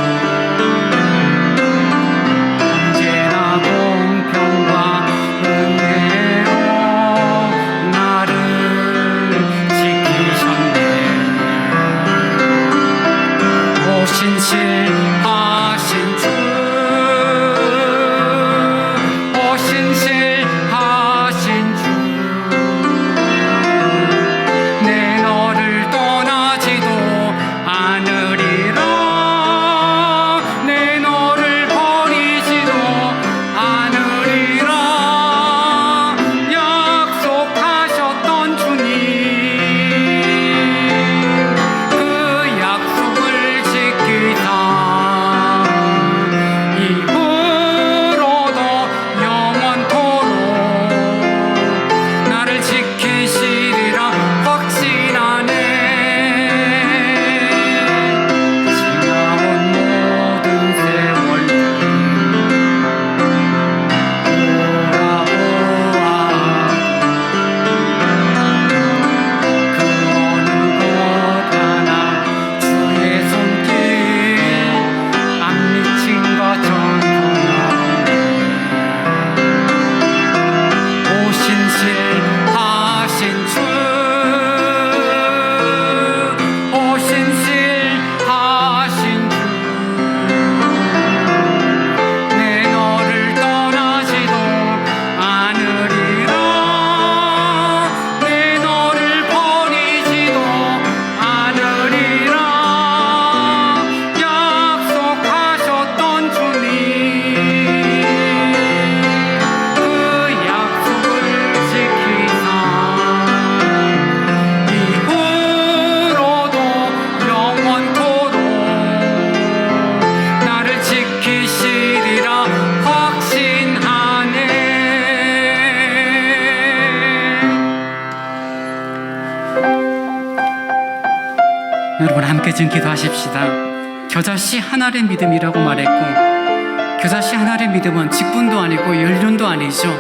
함께 지금 기도하십시다. 겨자씨 하나의 믿음이라고 말했고, 겨자씨 하나의 믿음은 직분도 아니고 연륜도 아니죠.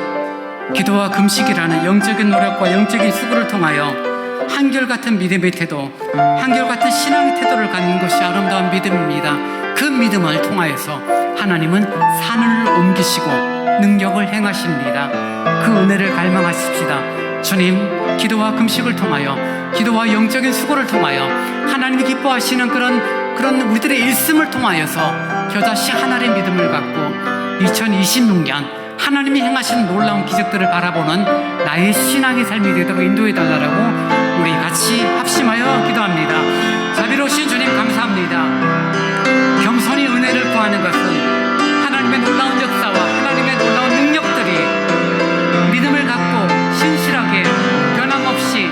기도와 금식이라는 영적인 노력과 영적인 수고를 통하여 한결같은 믿음의 태도, 한결같은 신앙의 태도를 갖는 것이 아름다운 믿음입니다. 그 믿음을 통하여서 하나님은 산을 옮기시고 능력을 행하십니다. 그 은혜를 갈망하십시다. 주님, 기도와 금식을 통하여, 기도와 영적인 수고를 통하여 하나님이 기뻐하시는 그런 우리들의 일씀을 통하여서 겨자씨 하나의 믿음을 갖고 2026년 하나님이 행하시는 놀라운 기적들을 바라보는 나의 신앙의 삶이 되도록 인도해달라고 우리 같이 합심하여 기도합니다. 자비로우신 주님, 감사합니다. 겸손히 은혜를 구하는 것은 하나님의 놀라운 역사와 하나님의 놀라운 능력들이 믿음을 갖고 신실하게 변함없이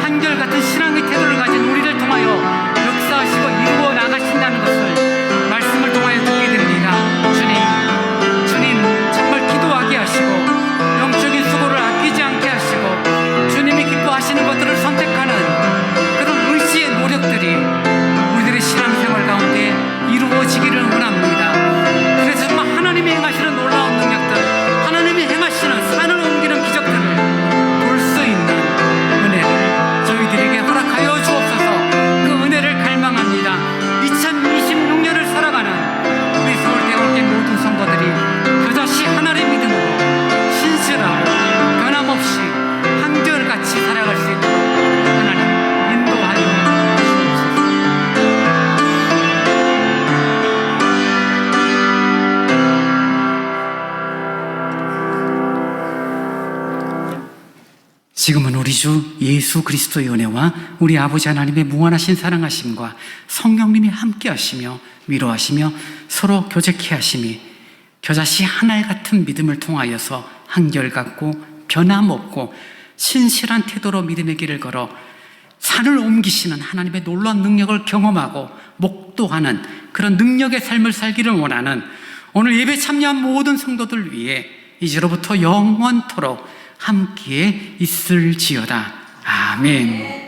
한결같은 신앙의 태도를 가진 우리를 통하여 역사하시고 이루어 나가신다는 것을 말씀을 통하여 듣게 됩니다. 주님 정말 기도하게 하시고 영적인 수고를 아끼지 않게 하시고 주님이 기뻐하시는 것들을 선택하는 그런 의지의 노력들이 우리들의 신앙생활 가운데 이루어지기를 원합니다. 그래서 정말 하나님이 행하시는 놀라운 능력들, 하나님이 행하시는 산을 옮기는 기적들을 볼 수 있는 은혜를 저희들에게 허락하여 주옵소서. 그 은혜를 갈망합니다. 2026년을 살아가는 우리 서울대학교 모든 성도들이 겨자씨 하나의 믿음으로 신실하고 변함없이 한결같이 살아갈 수 있도록 하나님 인도하여 주옵소서. 지금은 우리 주 예수 그리스도의 은혜와 우리 아버지 하나님의 무한하신 사랑하심과 성령님이 함께 하시며 위로하시며 서로 교제케 하심이 겨자씨 하나의 같은 믿음을 통하여서 한결같고 변함없고 신실한 태도로 믿음의 길을 걸어 산을 옮기시는 하나님의 놀라운 능력을 경험하고 목도하는 그런 능력의 삶을 살기를 원하는 오늘 예배 참여한 모든 성도들 위해 이제로부터 영원토록 함께 있을지어다. 아멘.